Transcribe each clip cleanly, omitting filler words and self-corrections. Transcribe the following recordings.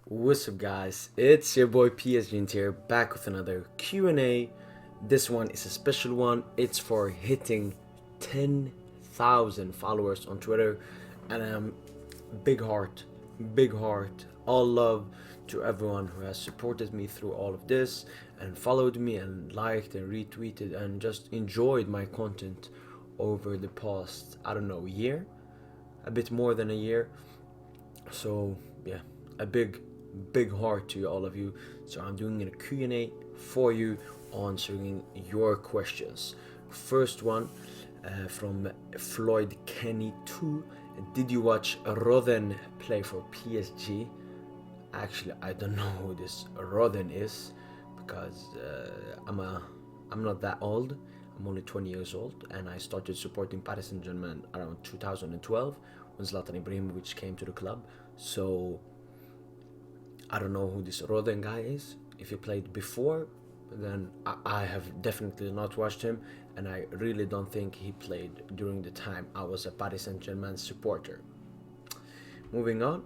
What's up, guys? It's your boy Psgint here, back with another Q&A. This one is a special one. It's for hitting 10,000 followers on Twitter, and big heart, all love to everyone who has supported me through all of this and followed me and liked and retweeted and just enjoyed my content over the past, I don't know, year, a bit more than a year. So yeah, a big heart to all of you. So I'm doing a Q&A for you, answering your questions. First one, from Floyd Kenny 2. Did you watch Rodden play for PSG? Actually, I don't know who this Rodden is, because I'm not that old. I'm only 20 years old, and I started supporting Paris Saint-Germain around 2012 when Zlatan Ibrahimovic came to the club. So I don't know who this Rodden guy is. If he played before, then I have definitely not watched him, and I really don't think he played during the time I was a Paris Saint-Germain supporter. Moving on.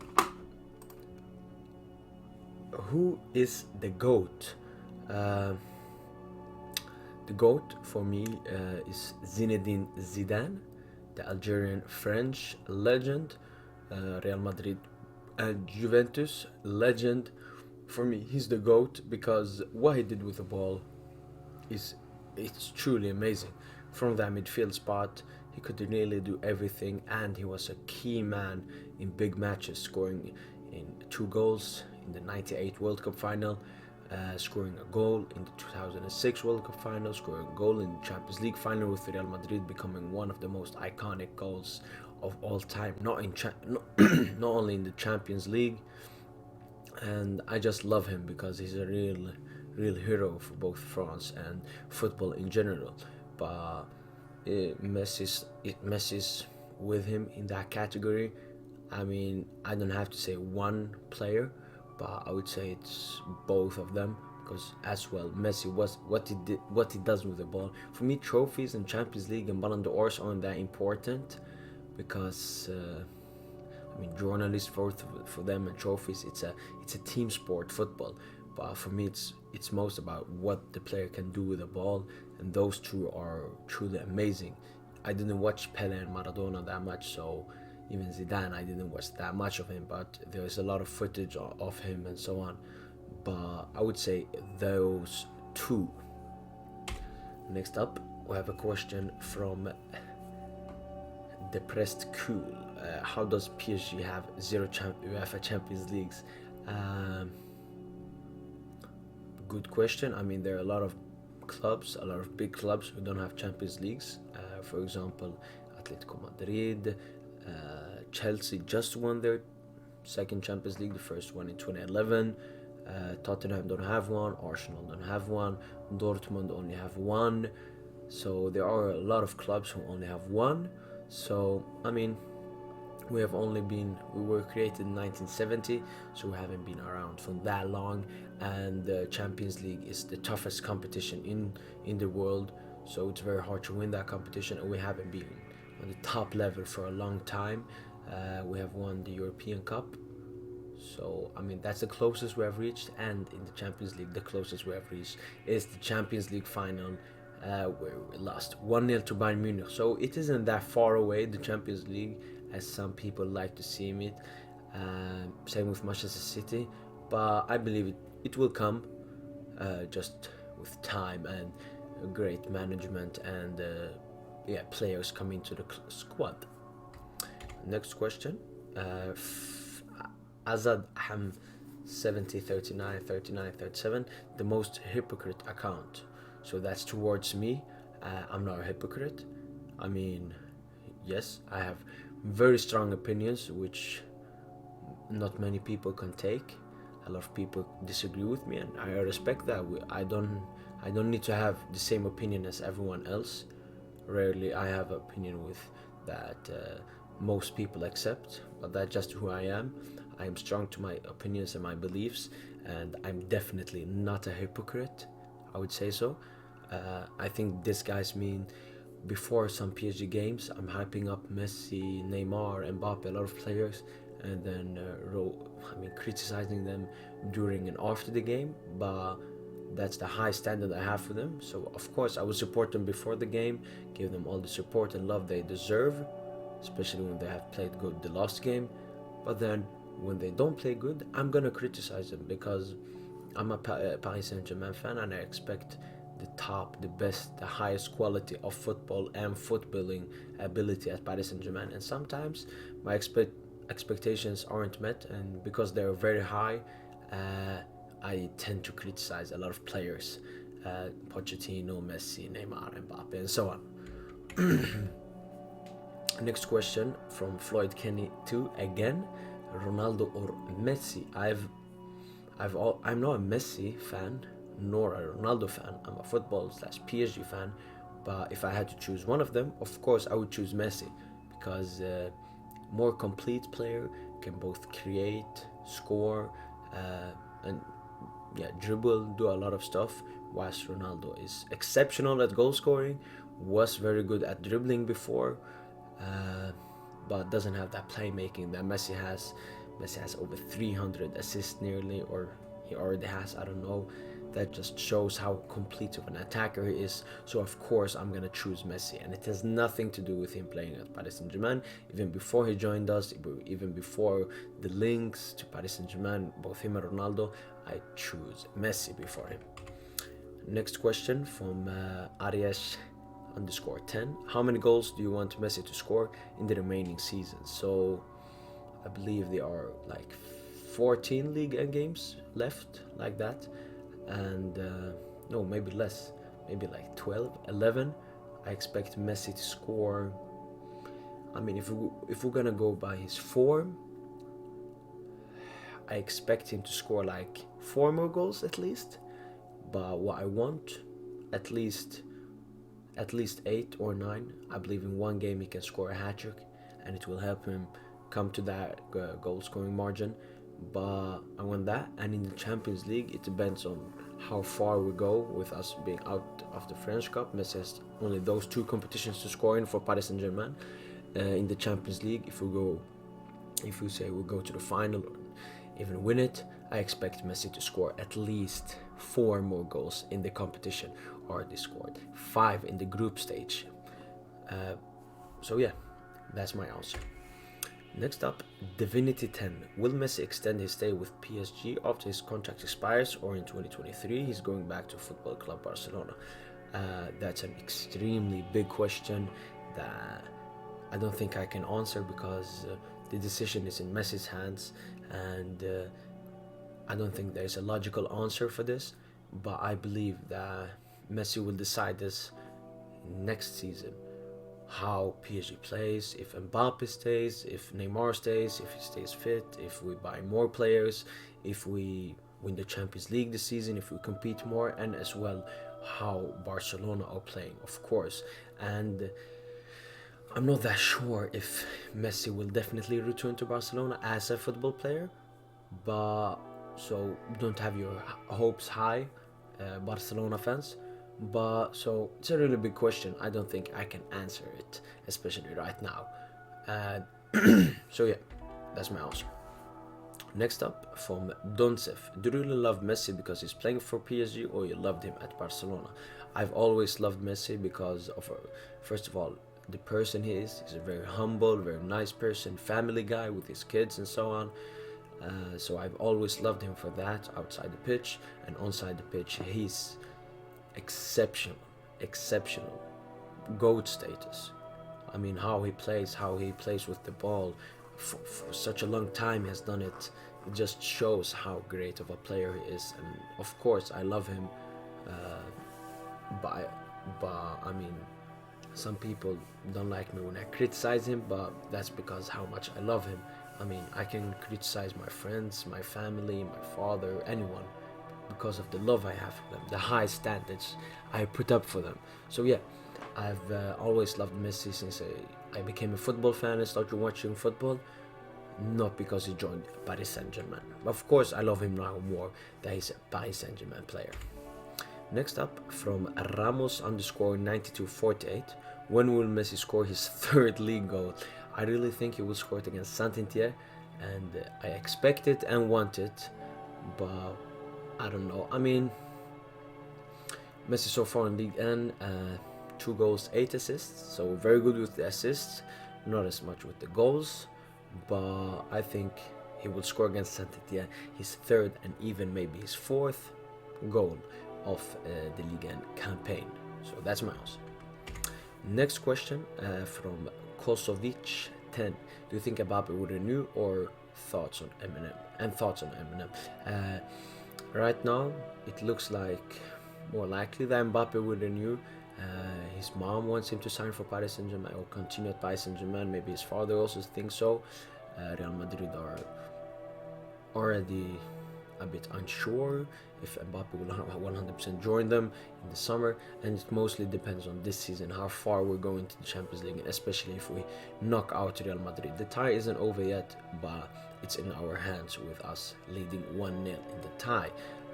Who is the GOAT? The GOAT for me is Zinedine Zidane, the Algerian French legend, Real Madrid and Juventus legend. For me, he's the GOAT because what he did with the ball is it's truly amazing. From that midfield spot, he could nearly do everything, and he was a key man in big matches, scoring in 2 goals in the '98 World Cup final, scoring a goal in the 2006 World Cup final, scoring a goal in the Champions League final with Real Madrid, becoming one of the most iconic goals of all time. Not only in the Champions League, and I just love him because he's a real hero for both France and football in general. But Messi's with him in that category. I mean, I don't have to say one player, but I would say it's both of them, because as well Messi was what he does with the ball. For me, trophies and Champions League and Ballon d'Or aren't that important, because I mean, journalists vote for them, and trophies. It's a team sport, football. But for me, it's most about what the player can do with the ball, and those two are truly amazing. I didn't watch Pele and Maradona that much, so even Zidane, I didn't watch that much of him. But there's a lot of footage of him and so on. But I would say those two. Next up, we have a question from Depressed Cool. How does PSG have zero UEFA Champions Leagues? Um, Good question. I mean, there are a lot of clubs, a lot of big clubs who don't have Champions Leagues. For example, Atletico Madrid, Chelsea just won their second Champions League, the first one in 2011. Tottenham don't have one, Arsenal don't have one, Dortmund only have one. So there are a lot of clubs who only have one. So I mean, we were created in 1970, so we haven't been around for that long, and the Champions League is the toughest competition in the world, so it's very hard to win that competition, and we haven't been on the top level for a long time. We have won the European Cup, so I mean that's the closest we have reached, and in the Champions League the closest we have reached is the Champions League final, where we lost 1-0 to Bayern Munich. So it isn't that far away, the Champions League, as some people like to see it. Same with Manchester City, but I believe it will come, just with time and great management and players coming to the squad. Next question, Azad Ham 70 39 39 37, the most hypocrite account. So that's towards me. I'm not a hypocrite. I mean, yes, I have very strong opinions which not many people can take. A lot of people disagree with me, and I respect that. I don't need to have the same opinion as everyone else. Rarely I have an opinion with that most people accept, but that's just who I am. I am strong to my opinions and my beliefs, and I'm definitely not a hypocrite. I would say so. I think this guys mean before some PSG games, I'm hyping up Messi, Neymar, Mbappe, a lot of players, and then criticizing them during and after the game, but that's the high standard I have for them. So of course I will support them before the game, give them all the support and love they deserve, especially when they have played good the last game. But then when they don't play good, I'm gonna criticize them because I'm a Paris Saint-Germain fan, and I expect the top, the best, the highest quality of football and footballing ability at Paris Saint-Germain. And sometimes my expectations aren't met, and because they're very high, I tend to criticize a lot of players, Pochettino, Messi, Neymar, Mbappe, and so on. Next question from Floyd Kenny 2 again. Ronaldo or Messi? I'm not a Messi fan nor a Ronaldo fan. I'm a football/PSG fan. But if I had to choose one of them, of course I would choose Messi, because more complete player, can both create, score, and dribble, do a lot of stuff. Whilst Ronaldo is exceptional at goal scoring, was very good at dribbling before, but doesn't have that playmaking that Messi has. Messi has over 300 assists nearly, or he already has, I don't know. That just shows how complete of an attacker he is. So of course I'm gonna choose Messi, and it has nothing to do with him playing at Paris Saint-Germain. Even before he joined us, even before the links to Paris Saint-Germain, both him and Ronaldo, I choose Messi before him. Next question from Arias_10. How many goals do you want Messi to score in the remaining season? So I believe there are like 14 league games left, like that. And no, maybe less, maybe like 12, 11. I expect Messi to score. I mean, if we're gonna go by his form, I expect him to score like 4 more goals at least. But what I want, at least 8 or 9. I believe in one game he can score a hat-trick, and it will help him come to that goal scoring margin. But I want that. And in the Champions League, it depends on how far we go with us being out of the French Cup. Messi has only those 2 competitions to score in for Paris Saint-Germain. In the Champions League, if we say we'll go to the final or even win it, I expect Messi to score at least 4 more goals in the competition. Already scored 5 in the group stage. So yeah, that's my answer. Next up, Divinity 10. Will Messi extend his stay with PSG after his contract expires, or in 2023 he's going back to Football Club Barcelona? That's an extremely big question that I don't think I can answer, because the decision is in Messi's hands, and I don't think there's a logical answer for this. But I believe that Messi will decide this next season. How PSG plays, if Mbappe stays, if Neymar stays, if he stays fit, if we buy more players, if we win the Champions League this season, if we compete more, and as well how Barcelona are playing, of course. And I'm not that sure if Messi will definitely return to Barcelona as a football player, but so don't have your hopes high, Barcelona fans. But so it's a really big question. I don't think I can answer it, especially right now. So yeah, that's my answer. Next up from Doncev. Do you really love Messi because he's playing for PSG, or you loved him at Barcelona? I've always loved Messi because of, first of all, the person he is. He's a very humble, very nice person, family guy with his kids and so on. So I've always loved him for that, outside the pitch, and onside the pitch he's exceptional GOAT status. I mean, how he plays with the ball for such a long time, he has done it. It just shows how great of a player he is. And of course I love him, but I mean, some people don't like me when I criticize him, but that's because how much I love him. I mean, I can criticize my friends, my family, my father, anyone, because of the love I have for them, the high standards I put up for them. So yeah, I've always loved Messi since I became a football fan and started watching football, not because he joined Paris Saint-Germain. Of course, I love him now more that he's a Paris Saint-Germain player. Next up, from Ramos_9248. When will Messi score his 3rd league goal? I really think he will score it against Saint-Etienne, and I expect it and want it, but I don't know. I mean, Messi so far in League N, 2 goals, 8 assists, so very good with the assists, not as much with the goals, but I think he will score against Saint-Etienne his 3rd and even maybe his 4th goal of the Ligue 1 campaign. So that's my answer. Next question from Kosovic 10. Do you think Mbappe would renew, or thoughts on Eminem? And thoughts on Eminem. Right now, it looks like more likely that Mbappe would renew. His mom wants him to sign for Paris Saint-Germain or continue at Paris Saint-Germain. Maybe his father also thinks so. Real Madrid are already a bit unsure if Mbappe will 100% join them in the summer, and it mostly depends on this season, how far we're going to the Champions League, and especially if we knock out Real Madrid. The tie isn't over yet, but it's in our hands with us leading 1-0 in the tie,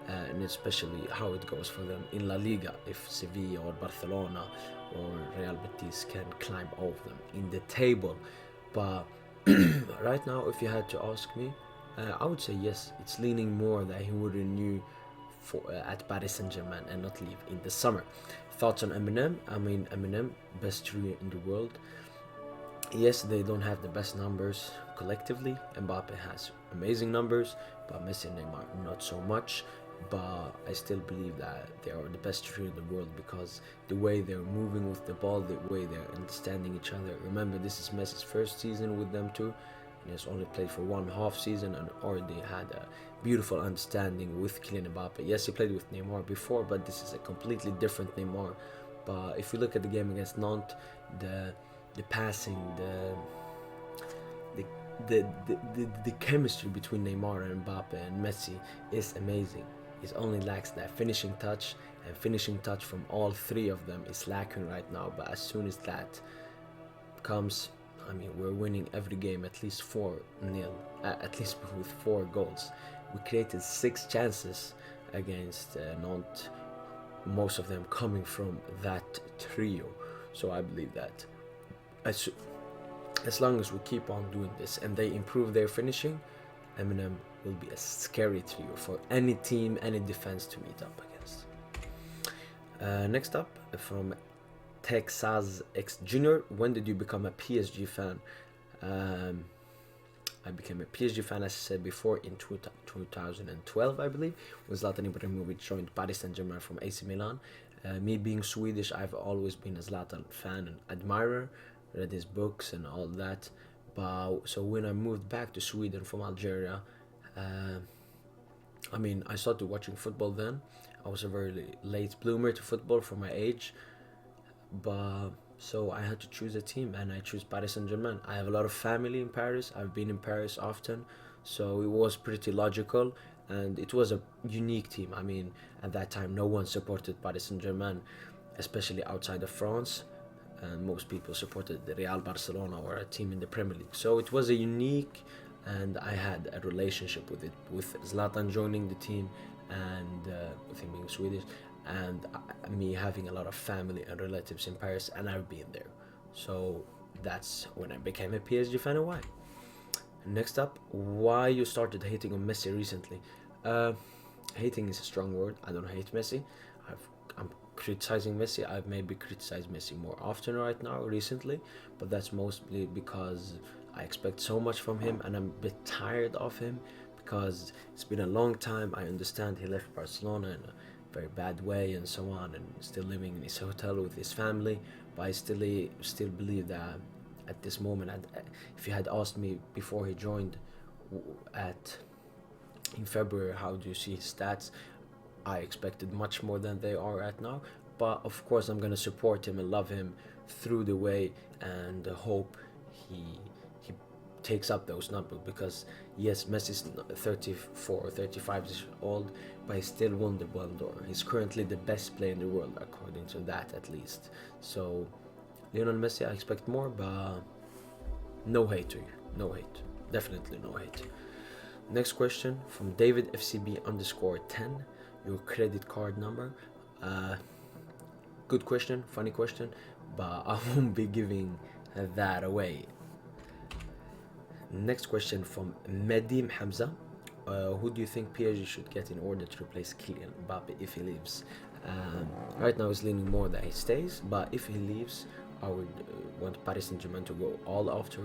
and especially how it goes for them in La Liga, if Sevilla or Barcelona or Real Betis can climb over them in the table. But right now, if you had to ask me, I would say yes. It's leaning more that he would renew for at Paris Saint-Germain and not leave in the summer. Thoughts on Eminem? I mean, Eminem, best trio in the world. Yes, they don't have the best numbers collectively. Mbappe has amazing numbers, but Messi and Neymar not so much. But I still believe that they are the best trio in the world because the way they're moving with the ball, the way they're understanding each other. Remember, this is Messi's first season with them too. He has only played for 1/2 season and already had a beautiful understanding with Kylian Mbappe. Yes, he played with Neymar before, but this is a completely different Neymar. But if you look at the game against Nantes, the passing, the chemistry between Neymar and Mbappe and Messi is amazing. It only lacks that finishing touch, and finishing touch from all 3 of them is lacking right now. But as soon as that comes, I mean, we're winning every game at least 4-0, at least with 4 goals. We created 6 chances against Nantes, most of them coming from that trio. So I believe that as long as we keep on doing this and they improve their finishing, Eminem will be a scary trio for any team, any defense to meet up against. Next up, from Texas X Junior, when did you become a PSG fan? I became a PSG fan, as I said before, in 2012, I believe, when Zlatan Ibrahimovic joined Paris Saint-Germain from AC Milan. Me being Swedish, I've always been a Zlatan fan and admirer, read his books and all that. But so when I moved back to Sweden from Algeria, I mean, I started watching football then. I was a very late bloomer to football for my age, but so I had to choose a team, and I chose Paris Saint-Germain. I have a lot of family in Paris. I've been in Paris often, so it was pretty logical, and it was a unique team. I mean, at that time, no one supported Paris Saint-Germain, especially outside of France, and most people supported the Real Barcelona or a team in the Premier League. So it was a unique, and I had a relationship with it, with Zlatan joining the team, and with him being Swedish, and me having a lot of family and relatives in Paris, and I've been there. So that's when I became a PSG fan, and why. Next up, why you started hating on Messi recently. Hating is a strong word. I don't hate Messi. I'm criticizing Messi. I've maybe criticized Messi more often right now, recently, but that's mostly because I expect so much from him, and I'm a bit tired of him because it's been a long time. I understand he left Barcelona in a very bad way and so on, and still living in his hotel with his family, but I still believe that at this moment, if you had asked me before he joined in February, how do you see his stats, I expected much more than they are right now. But of course, I'm gonna support him and love him through the way, and hope he takes up those numbers, because yes, Messi's 34 or 35 years old, but he still won the Ballon d'Or. He's currently the best player in the world, according to that at least. So Lionel Messi, I expect more, but no hate to you. No hate. Definitely no hate. Next question from David FCB_10. Your credit card number. Good question, funny question, but I won't be giving that away. Next question from Medim Hamza. Who do you think PSG should get in order to replace Kylian Mbappe if he leaves? Right now, he's leaning more that he stays, but if he leaves, I would want Paris Saint-Germain to go all after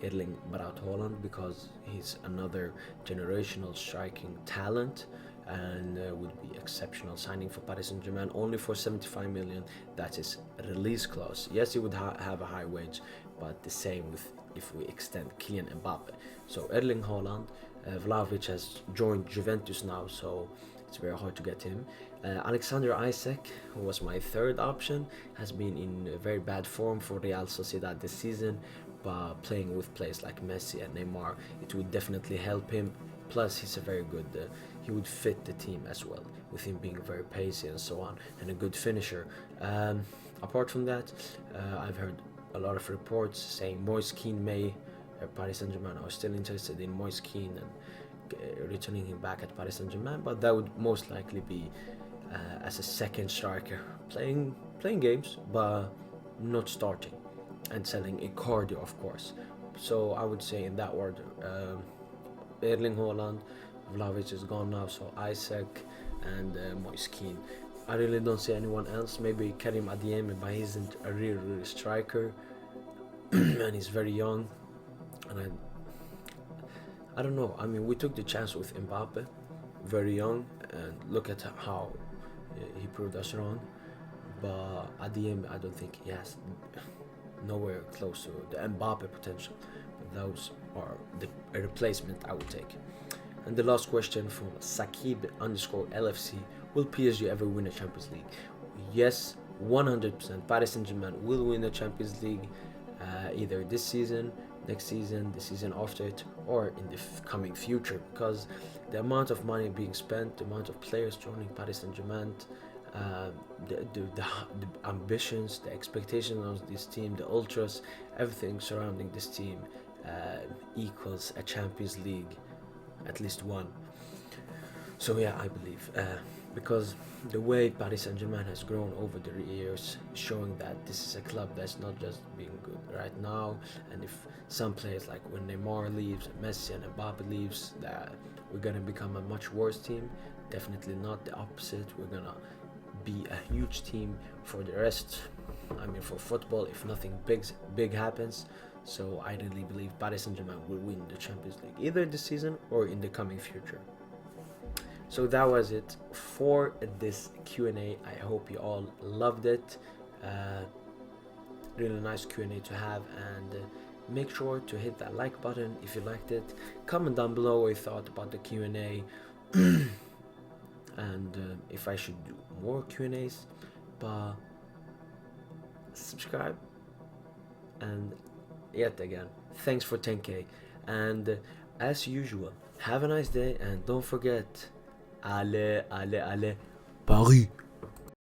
Erling Braut Haaland, because he's another generational striking talent and would be exceptional signing for Paris Saint-Germain, only for 75 million. That is release clause. Yes, he would have a high wage, but the same with if we extend Kylian Mbappe. So Erling Haaland, Vlahovic has joined Juventus now, so it's very hard to get him. Alexander Isak, who was my third option, has been in very bad form for Real Sociedad this season, but playing with players like Messi and Neymar, it would definitely help him. Plus, he's a very good, he would fit the team as well, with him being very pacey and so on, and a good finisher. Apart from that, I've heard a lot of reports saying Moise Kean may, Paris Saint-Germain are still interested in Moise Kean and returning him back at Paris Saint-Germain, but that would most likely be as a second striker, playing games, but not starting, and selling Icardi, of course. So I would say in that order, Erling Haaland, Vlahovic is gone now, so Isak and Moise Kean. I really don't see anyone else. Maybe Karim Adeyemi, but he isn't a real striker, and he's very young. And I don't know. I mean, we took the chance with Mbappe, very young, and look at how he proved us wrong. But Adeyemi, I don't think he has nowhere close to the Mbappe potential. But those are a replacement I would take. And the last question from Sakib_LFC: will PSG ever win a Champions League? Yes, 100%. Paris Saint-Germain will win the Champions League either this season, next season, the season after it, or in the coming future, because the amount of money being spent, the amount of players joining Paris Saint-Germain, the ambitions, the expectations of this team, the ultras, everything surrounding this team equals a Champions League, at least one. So yeah, I believe because the way Paris Saint-Germain has grown over the years, showing that this is a club that's not just being good right now, and if some players like when Neymar leaves, Messi and Mbappe leaves, that we're gonna become a much worse team. Definitely not the opposite. We're gonna be a huge team for the rest. I mean, for football, if nothing big happens. So I really believe Paris Saint-Germain will win the Champions League either this season or in the coming future. So that was it for this Q&A. I hope you all loved it. Really nice Q&A to have, and make sure to hit that like button if you liked it. Comment down below what you thought about the Q&A and if I should do more Q&As. But subscribe, and yet again, thanks for 10k, and as usual, have a nice day, and don't forget, allez, allez, allez, Paris.